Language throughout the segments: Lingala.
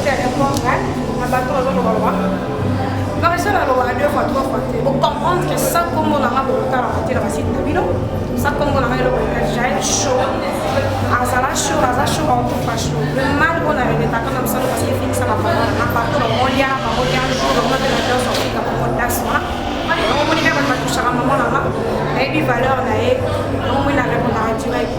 c'est important, on va tout le monde. La personne a deux fois, trois fois. Pour comprendre que ça, comme on a un peu de temps à partir de la site de Bilo, ça, comme on a un peu de temps, chaud. Azala chaud, on peut pas chaud. Le mal qu'on a eu, c'est comme ça, parce qu'il fixe la parole. On a partout le molia, jour, on a de la danse, on fait comme on danse. On dit qu'on va toucher à un moment là-bas. Et puis, valeur, on a eu, on a répondu à direct.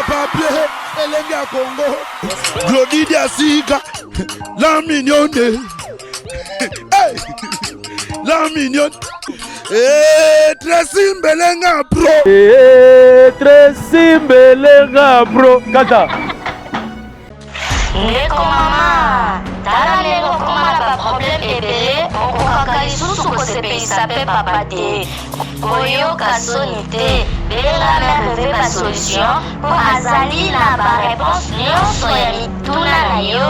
papier, Elenga Congo, Glodidia Sika, la mignonne, hey, la mignonne, Tracy Mbelenga Pro, Tracy Mbelenga Pro, Kata. Ndeko mama, tala lelo komala ba problème ebele, okokaka lisusu kosepelisa pe papa te. Koyoka soni te, benga mère veut ba solution, po azali na ba réponse nyonso ya mituna na yo.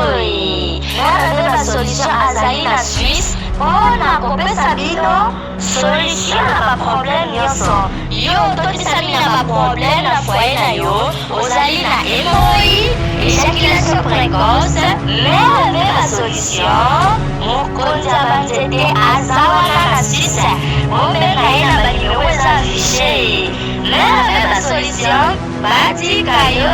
Mère veut ba solution azali na Suisse, mpona kopesa bino solution na ba problème nyonso. Yo totisa bino na ba problème na foyer na yo, ozali na hémorroïde, éjaculation précoce, mère veut la solution. Mokonzi ya banzete aza wana na Suisse, obenga ye na banimero eza affiché. Mère veut la solution, batika yo.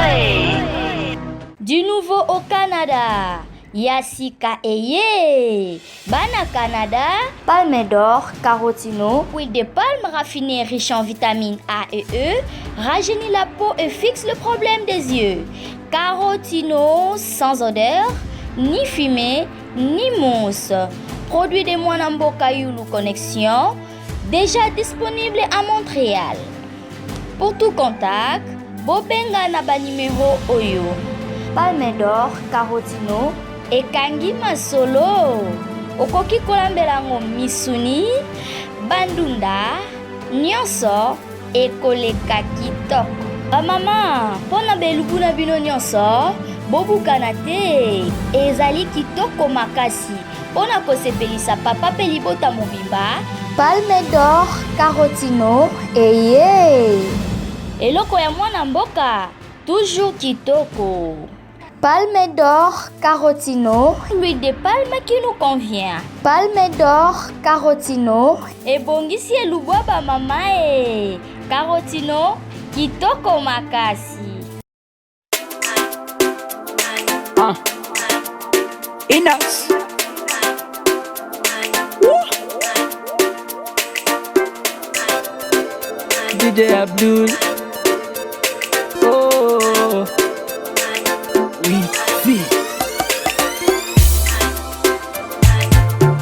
Du nouveau au Canada, Yasika Eye, Bana Canada, palme d'or, carotino, huile de palme raffinée riche en vitamines A et E, rajeunit la peau et fixe le problème des yeux. Carotino sans odeur, ni fumée, ni mousse. Produit de Mwanamboka Yulu Connexion, déjà disponible à Montréal. Pour tout contact, Bobenga Naba numéro Oyo. Palme d'or, carotino, et Kangi Masolo. Okoki kolambelango misuni, bandunda, nyonso, ekoleka kitoko. Bamama, mpona belubu na bino nyonso bobukana te, ezali kitoko makasi mpona kosepelisa papa mpe libota mobimba. Palme d'or Carotino eye eloko ya mwana mboka toujours kitoko. Palme d'or Carotino, l'huile de palme qui nous convient. Palme d'or Carotino ebongisi elubwa bamama e. Carotino kitoko makasi. Inas. DJ Abdul. Oh, wifi.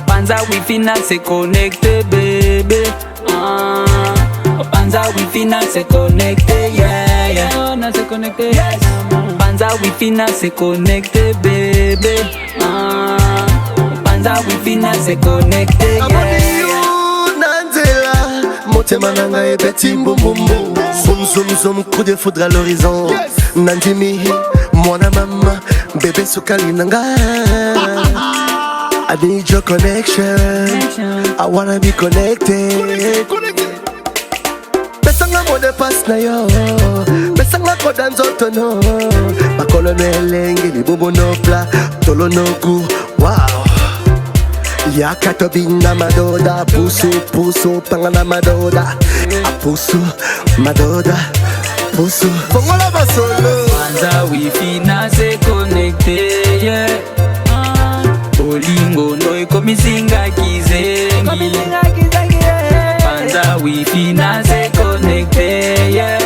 Panza wifi na se connecte bébé. Panza wifi na se connecte, yeah, yeah. Na se connecte, yes. Panza wifi na se connecte bébé. Panza wifi na se connecte, yeah, yeah. Motema nanga e beti mbumbumbu. Zoom zoom zoom, coup de foudre à l'horizon. Nandimi, mwana mama, bébé sukali nanga. I need your connection. I wanna be connected. Besanga mo de pass na yo. Besanga ko danzoto no. Bakolo no elenge ni bubu no pla. Tolo no gu, wow. Yakato binda madoda, pusu pusu pangana madoda, pusu madoda, pusu. Fongola basolo. Panza wifi na se connecte, yeah. Bolingo no ekomisinga kizengi. Panza wifi na se connecte, yeah.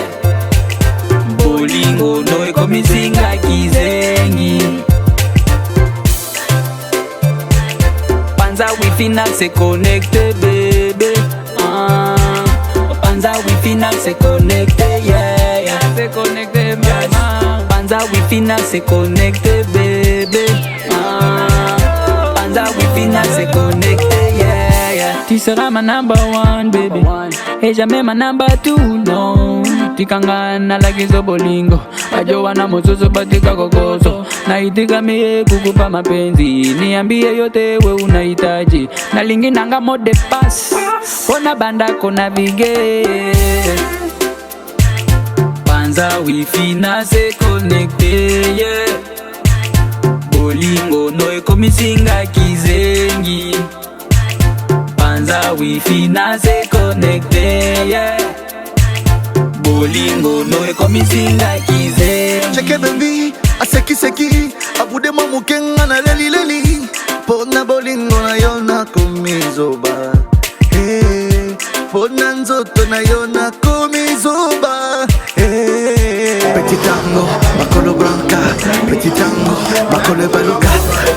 Bolingo no ekomisinga kizengi. Panza wifi na se connecte bébé. Panza wifi na se connecte, yeah, yeah. Se connecte mama. Panza wifi na se connecte bébé. Panza wifi na se connecte, yeah, yeah. Tu seras ma number one baby, et jamais ma number two, no. Tikangana lagizo bolingo, ajowa na mozozo batika kokoso. Naitika mie kukupa mapenzi, niambie yote we unahitaji. Nalingi nanga mode pass, kona banda kona vige. Panza wifi na se connecte, yeah. Bolingo no ekomisinga kizengi. Panza wifi na se connecte, yeah. Bolingo no ekomisinga kizengi. Cheke baby, aseki seki, abude mamukenga na leli leli. Pona bolingo na yona kumizoba. Hey, pona nzoto na yona kumizoba. Hey, petit tango, makolo branca. Petit tango, makolo baluka.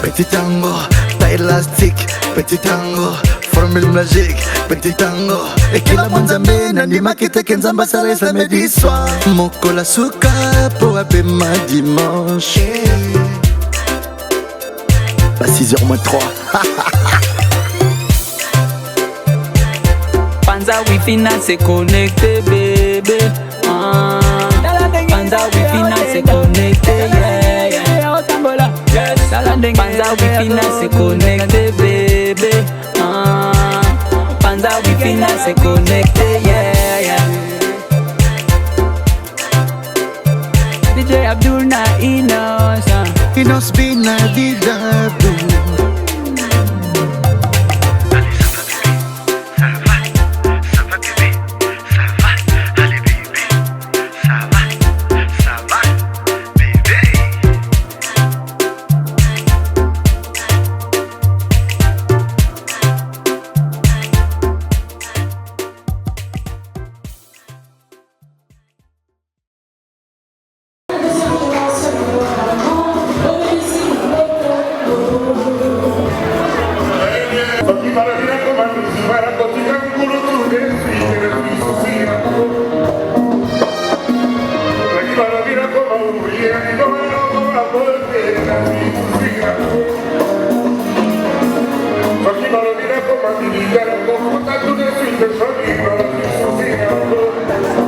Petit tango, taille élastique. Petit tango, formule magique. Petit tango, et kila manzambe nandima kiteke nzamba saresa medi soir. Mokola suka po abema dimanche. Bah 6h moins 3. Panza wifi na se connecte bébé. Panza wifi na se connecte, yeah, yeah. Panza wifi na se connecte bébé. Panza wifi na se connecte, yeah, yeah. DJ Abdul na Inos. Inos bina didadu. Come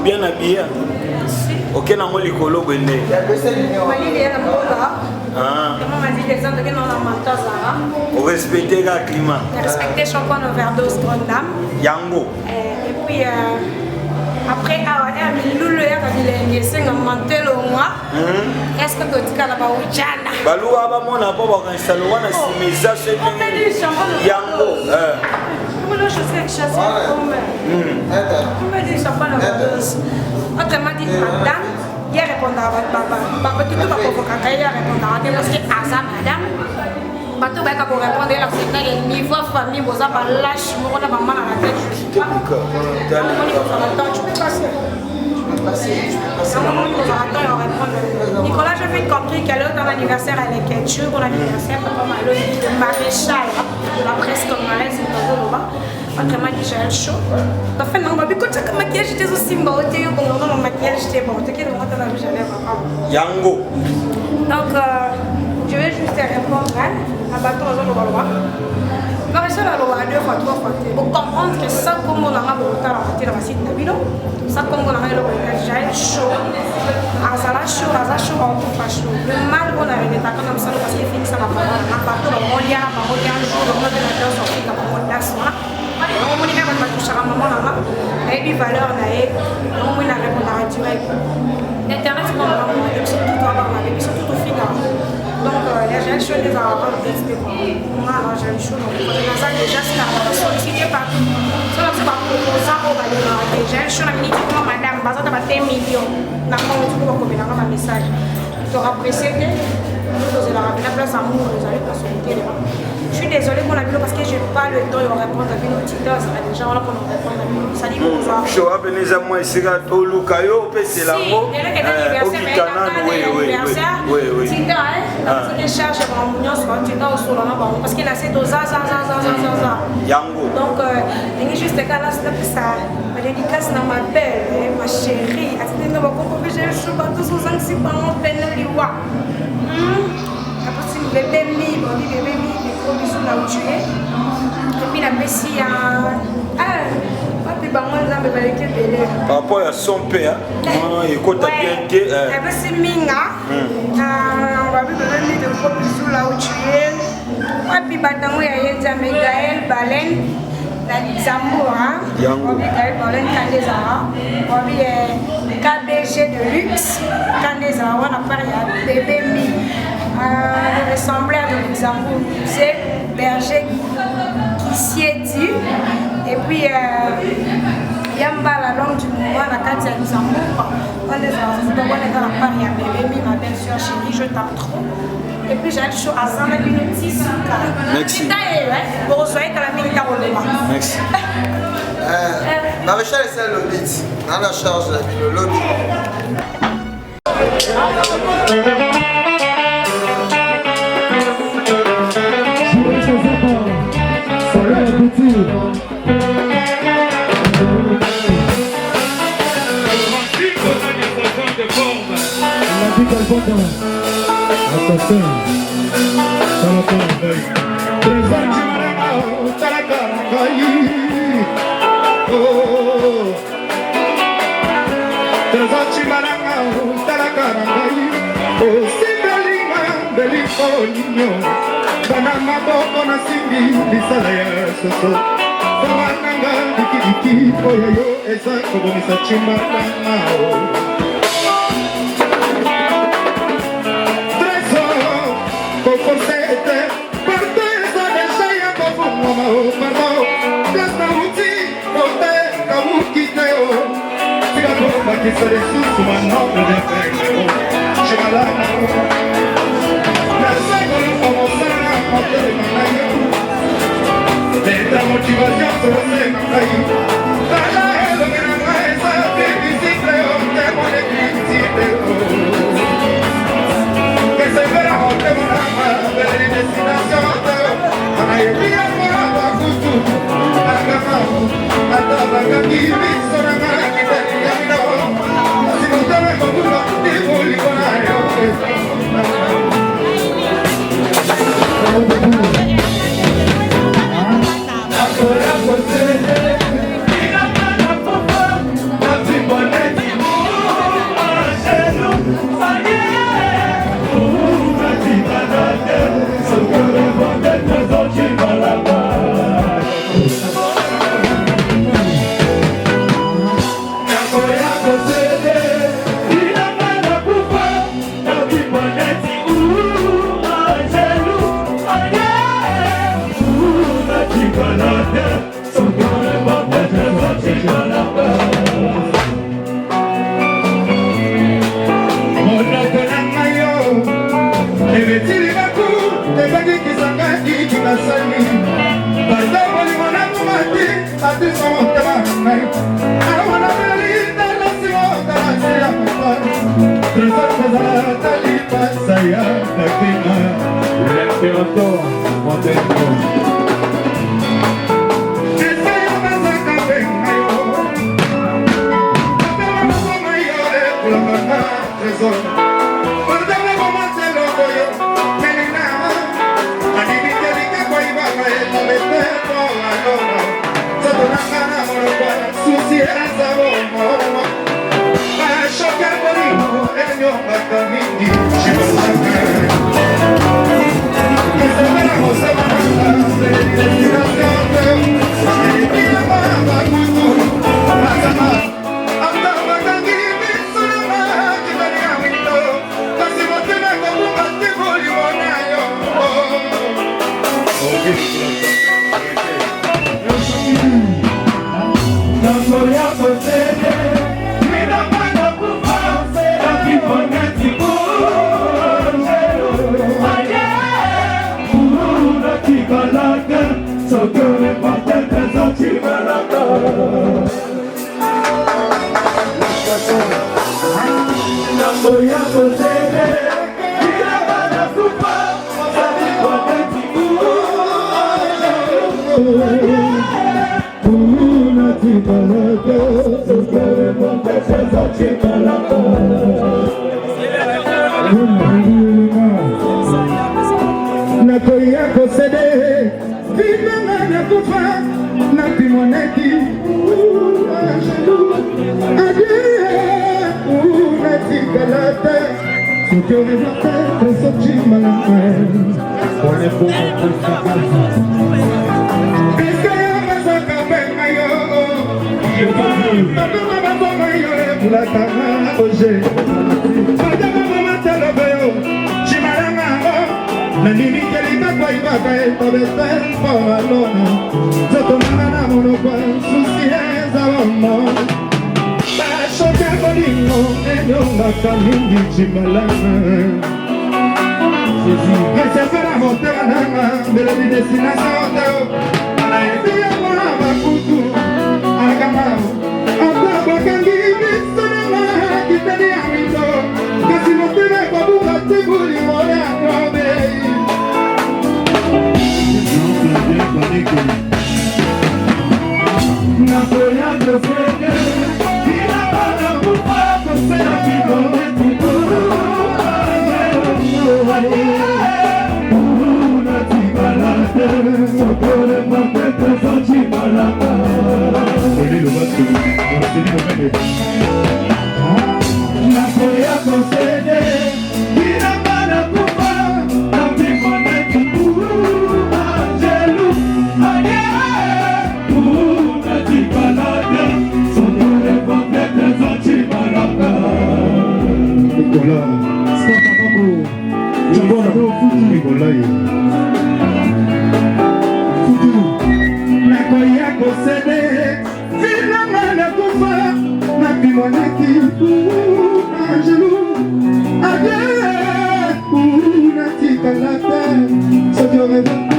Bien habillé. Ok, n'a pas l'écolo bonne. On respecte le climat. Respecter champagne overdose grande dame. Yango. Et puis après est-ce que tu as la baoujana? Balou abamona pas installer wana simeza chez Yango. Comment je sais chasser comme comment dire champagne overdose. Autrement dit madame, il répond à votre papa. Papa tout va provoquer, il répond à parce que asa madame. Bato ba ka pour répondre là c'est que niveau famille boza ba lâche mo na maman na la tête. Tu peux passer. Nicolas, je fais compris qu'elle est dans l'anniversaire avec Ketchup pour l'anniversaire papa Malo le maréchal de la presse congolaise autrement dit j'ai chaud. T'as fait non, mais quand tu as maquillage j'étais aussi bon, tu es bon, non maquillage j'étais bon, tu es dans la rouge à lèvres. Yango. Donc je vais juste répondre à bateau aux autres. Maréchal a deux fois, trois fois. Pour comprendre que ça, comme on a partir dans la site de Bilo, ça, comme on a j'ai chaud. Azala chaud, on trouve pas chaud. Le mal, on a arrêté quand on a ça parce qu'il fait ça, on a partout, on y a, on y a un jour, on a de la danse, on fait comme on a ça. On a dit qu'on va toucher à maman, et puis valeur, on a répondu à direct. Internet, c'est pas vraiment, et puis surtout, surtout au final. Donc, les jeunes choses, les arabes, moi, j'ai une chose, donc, déjà, c'est la sollicité partout. Ça, c'est pas pour ça, on va dire, j'ai une chose, la minute, comment madame, ça, t'as 10 millions. N'a pas eu tout comme un message. Tu auras précédé, vous la place amour, vous allez pas solliciter. Je suis désolée pour la vidéo parce que je n'ai pas le temps de répondre à une petite heure. Ça va déjà là pour nous répondre à une. Ça dit bonjour. Je suis appelé à moi ici à Tolukayo, c'est là. Oui. Parce qu'il a ces doses, Yango. donc, il est juste là, ça. Ma dédicace dans ma belle, ma chérie. Attendez, nous allons j'ai le choix, tous aux anxiétés, par mon peine, le liwa. Après, si bébé mi, bon, bébé mi, des gros bisous là où tu es. Et puis la messie, puis bah, moi, les amis, bah, les bébés. Par rapport à son père, il compte bien que. La messie Minga, on va bébé mi, des gros bisous là où tu es. Et puis bah, dans il y a Gaël, Baleine. La Luxembourg, on dit Gaël Baleine, Kandezara. On dit KBG de luxe, Kandezara, on a parlé à bébé mi. Le ressembleur de Luxembourg, c'est Berger qui s'y est dit. Et puis, Yamba, la langue du mouvement, la carte de Luxembourg. On est dans la Paris à bébé mi, ma belle soeur chérie, je tape trop. Et puis j'ai le show à 100 minutes. Merci. Pour rejoindre la minute à Rolema. Merci. Maréchal, c'est le beat. On a la charge, le lobby. Bana maboko na simbi lisala ya soso Sawananga diki oyo yo eza kobomisa chimbala Trésor, koforse ete Parte eza deja ya kofumwa pardon Place na uti, kote kamuki te o Sika kobakisa lesusu manoble de pekne o Chimalana o Esta motivación solo se me cae Para el que no es a ti visible o te pone príncipe Que se verá o te morama Ver la destinación Para el día morado a justo Agarrado Ataba aquí Visora aquí te camino Si no te vengo con un motivo Liconario bakanga ata bakangi biso na makitani ya miso kasi motema ekobuka te bolingo ya kobe nakoya kofeke inabana kupa kosela bibone tukoro nakoya kosede inabana kupa na bibone tukoro angelu anye unatibalade sodore kompete zochibalaka Nicola stop abako Jabona Nicola nakoya kosede finanga nakufa napimonaki angelu ade unatikalata sotorevaka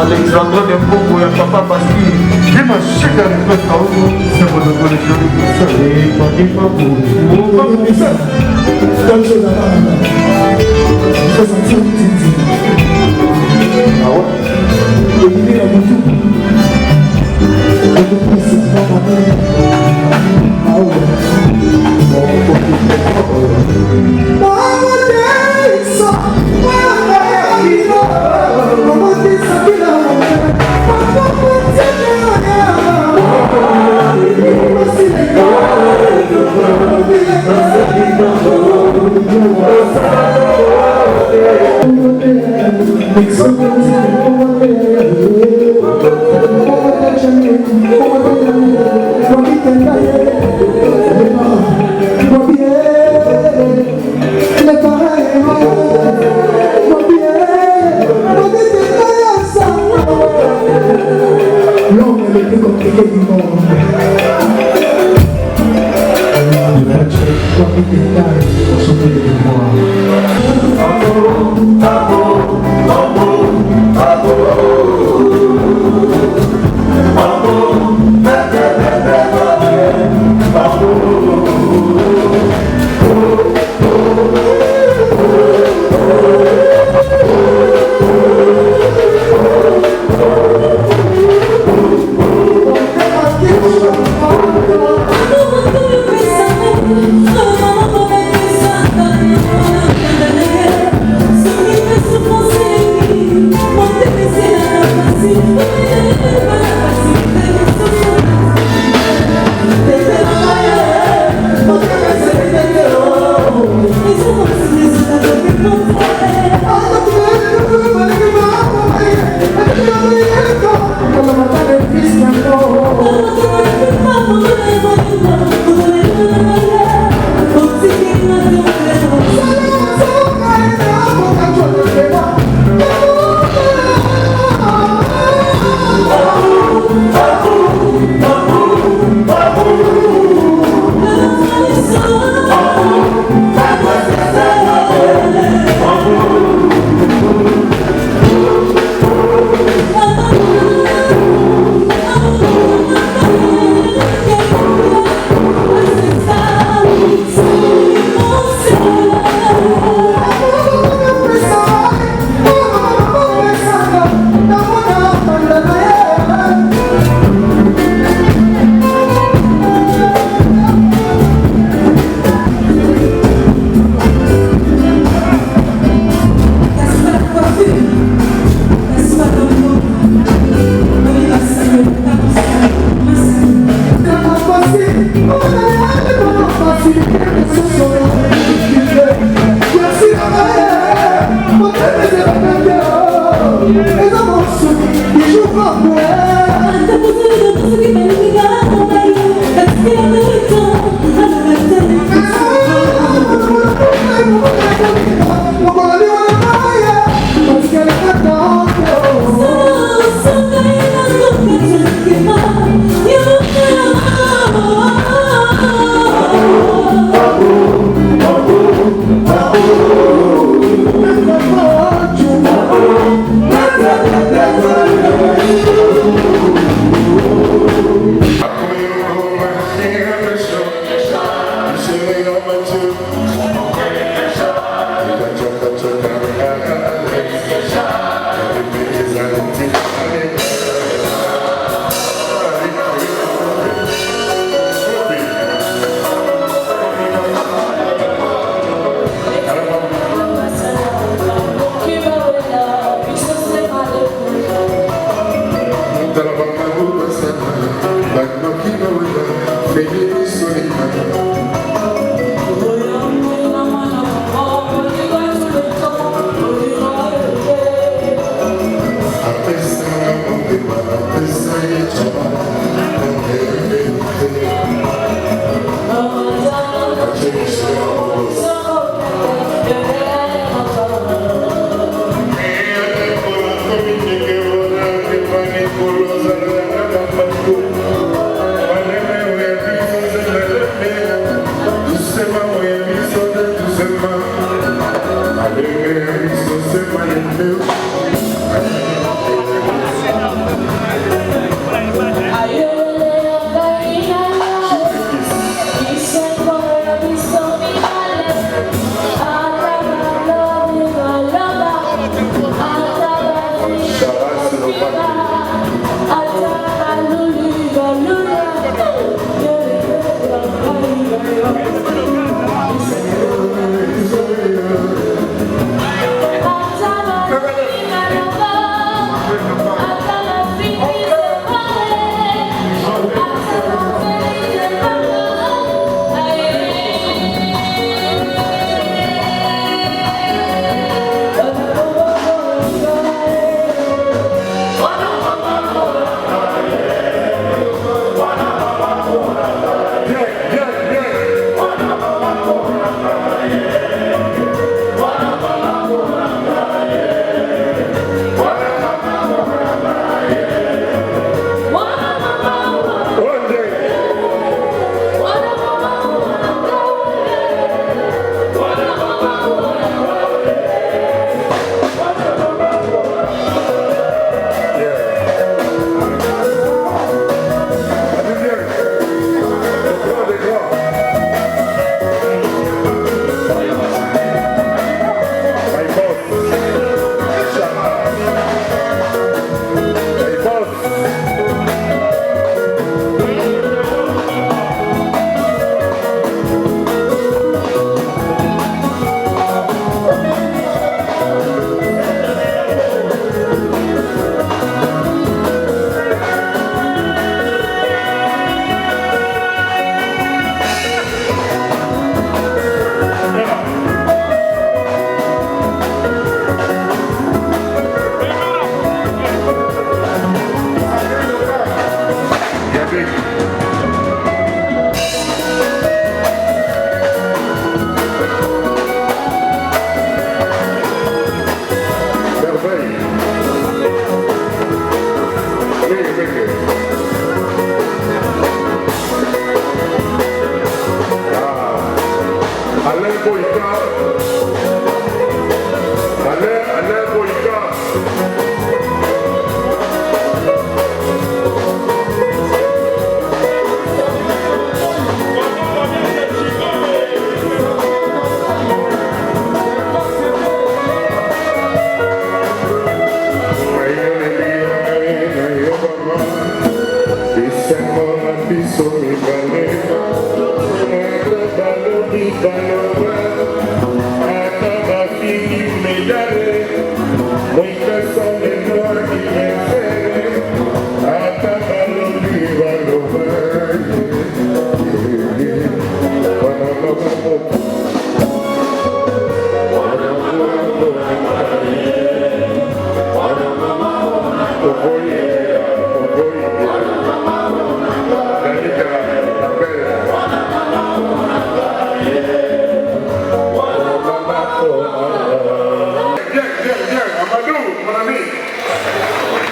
Alexandre de Mbongo ya papa Basti. J'ai ma chèque à l'époque, c'est mon nom de chérie. Salut, papi, papi. Comme je l'ai fait sentir une titi. Ah ouais? Et il est à mon tour. Et le plus, c'est pas ma mère. Ah ouais?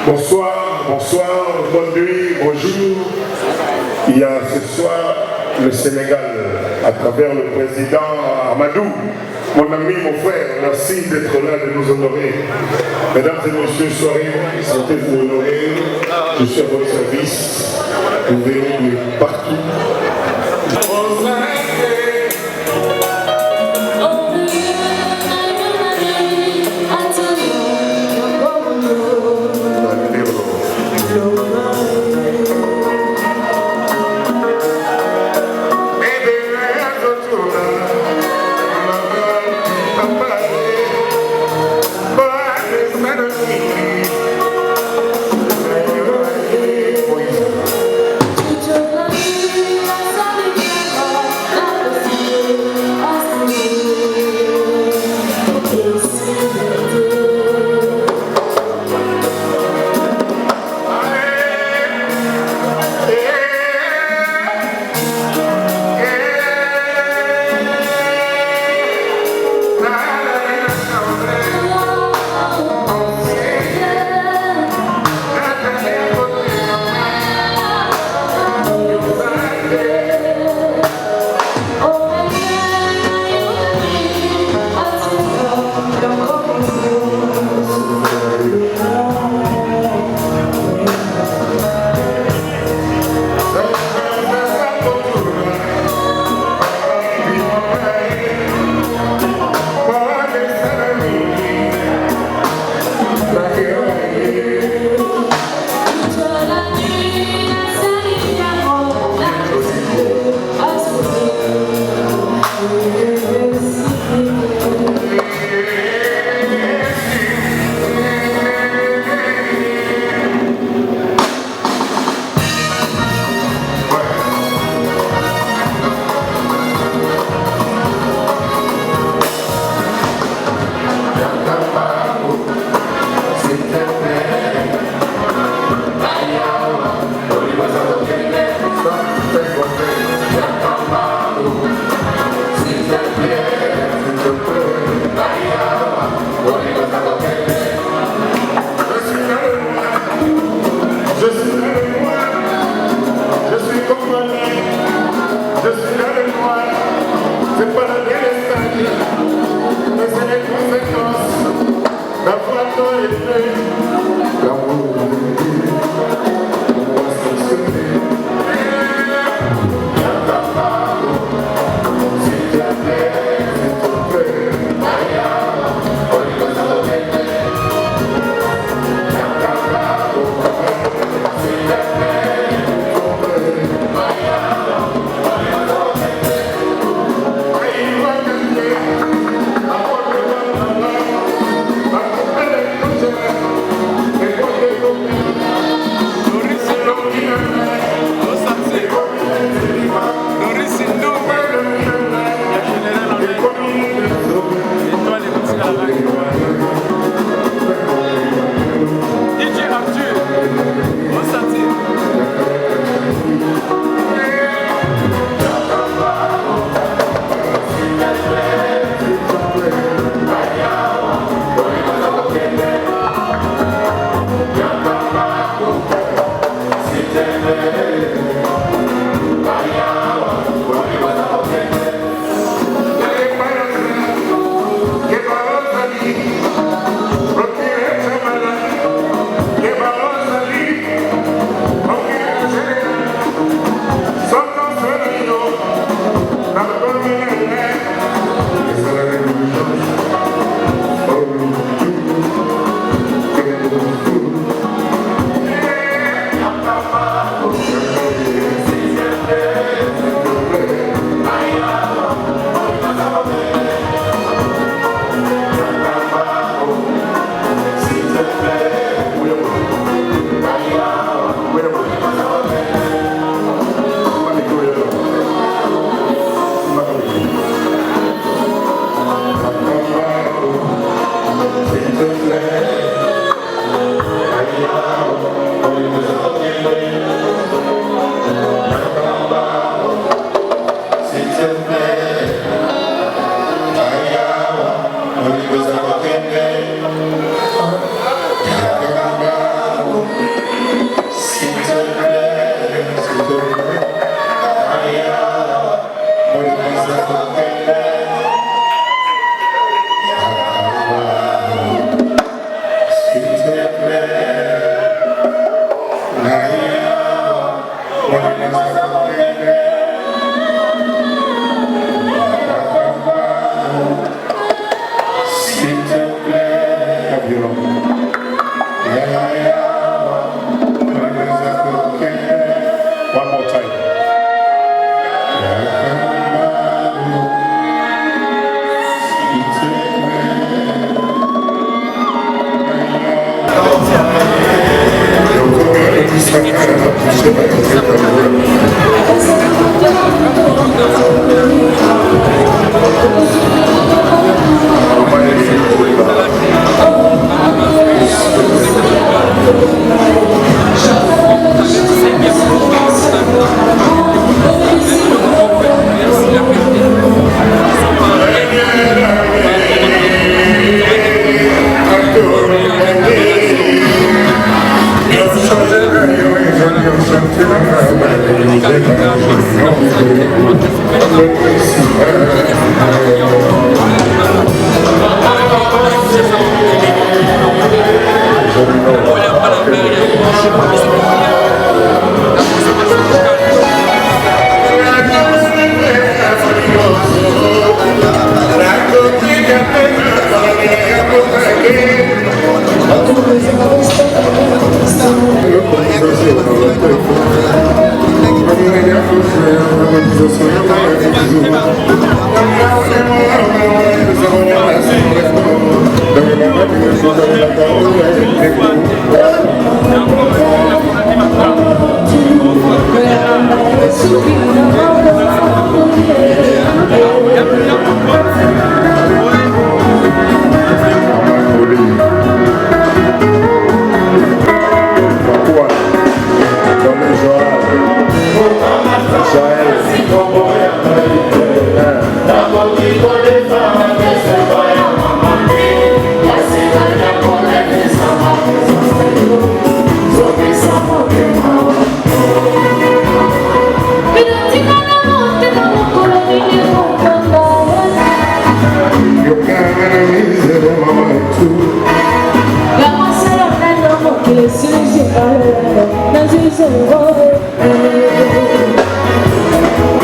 Bonsoir, bonsoir, bonne nuit, bonjour. Il y a ce soir le Sénégal à travers le président Amadou. Mon ami, mon frère, merci d'être là, de nous honorer. Mesdames et messieurs, soyez, sentez-vous honorés. Je suis à votre service. Vous venez de partout.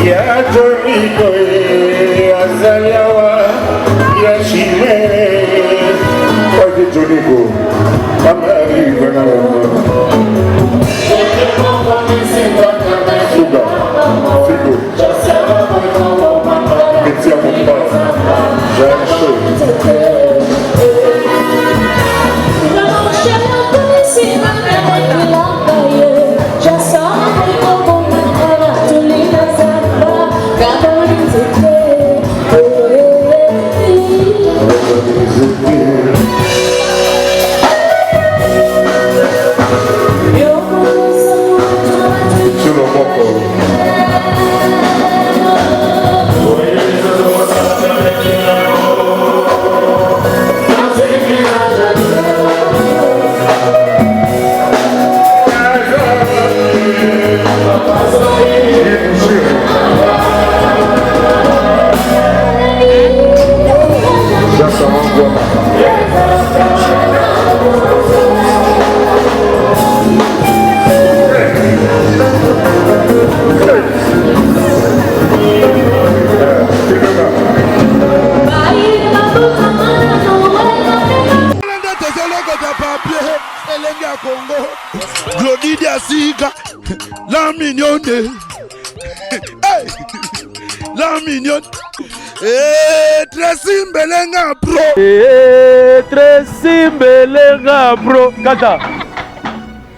Ya Jonico, Azaliawa, ya Chimere, oye Jonico, vamos arriba na Suga, Figo, Metia Mumba, Jean Show. Glodidia Sika, la mignonne. Hey, la mignonne. Tracy Mbelenga bro. Tracy Mbelenga bro. Kata.